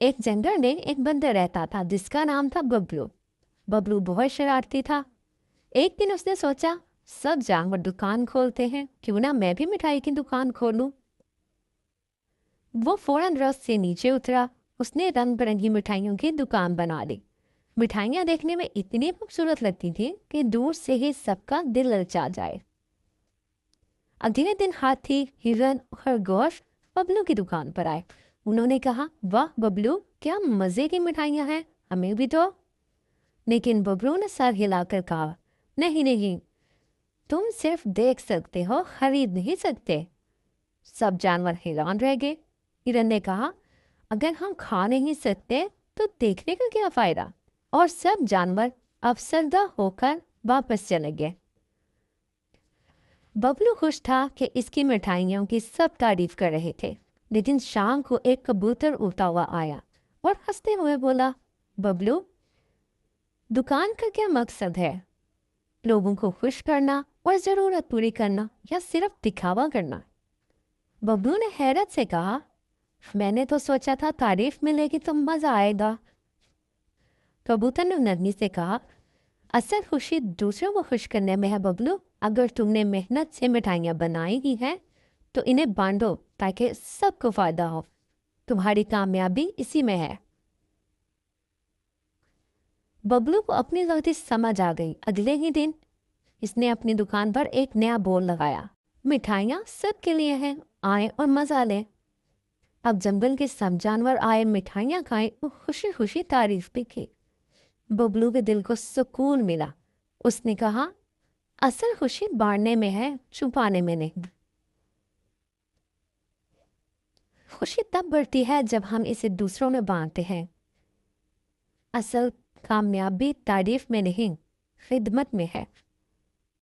एक जंगल में एक बंदर रहता था जिसका नाम था बबलू। बबलू बहुत शरारती था। एक दिन उसने सोचा, सब जानवर दुकान खोलते हैं, क्यों ना मैं भी मिठाई की दुकान खोलूं। वो फौरन रस से नीचे उतरा। उसने रंग बिरंगी मिठाइयों की दुकान बना ली। मिठाइयाँ देखने में इतनी खूबसूरत लगती थी कि दूर से ही सबका दिल ललचा जाए। अगले दिन हाथी, हिरन, खरगोश बबलू की दुकान पर आए। उन्होंने कहा, वाह बबलू, क्या मजे की मिठाइयाँ हैं, हमें भी दो। लेकिन बबलू ने सर हिलाकर कहा, नहीं नहीं, तुम सिर्फ देख सकते हो, खरीद नहीं सकते। सब जानवर हैरान रह गए। हिरन ने कहा, अगर हम खा नहीं सकते तो देखने का क्या फायदा। और सब जानवर अफसरदा होकर वापस चले गए। बबलू खुश था कि इसकी मिठाइयों की सब तारीफ कर रहे थे। लेकिन शाम को एक कबूतर उड़ता हुआ आया और हंसते हुए बोला, बबलू, दुकान का क्या मकसद है? लोगों को खुश करना और ज़रूरत पूरी करना या सिर्फ दिखावा करना? बबलू ने हैरत से कहा, मैंने तो सोचा था तारीफ मिलेगी तो मज़ा आएगा। कबूतर ने नरमी से कहा, असल खुशी दूसरों को खुश करने में है बबलू। अगर तुमने मेहनत से मिठाइयाँ बनाई ही हैं तो इन्हें बांटो ताकि सबको फायदा हो। तुम्हारी कामयाबी इसी में है। बबलू को अपनी गलती समझ आ गई। अगले ही दिन इसने अपनी दुकान पर एक नया बोर्ड लगाया, मिठाइयाँ सबके लिए हैं, आए और मजा लें। अब जंगल के सब जानवर आए, मिठाइयाँ खाएं और खुशी खुशी तारीफ भी की। बबलू के दिल को सुकून मिला। उसने कहा, असल खुशी बांटने में है, छुपाने में नहीं। खुशी तब बढ़ती है जब हम इसे दूसरों में बांटते हैं। असल कामयाबी तारीफ में नहीं, खिदमत में है।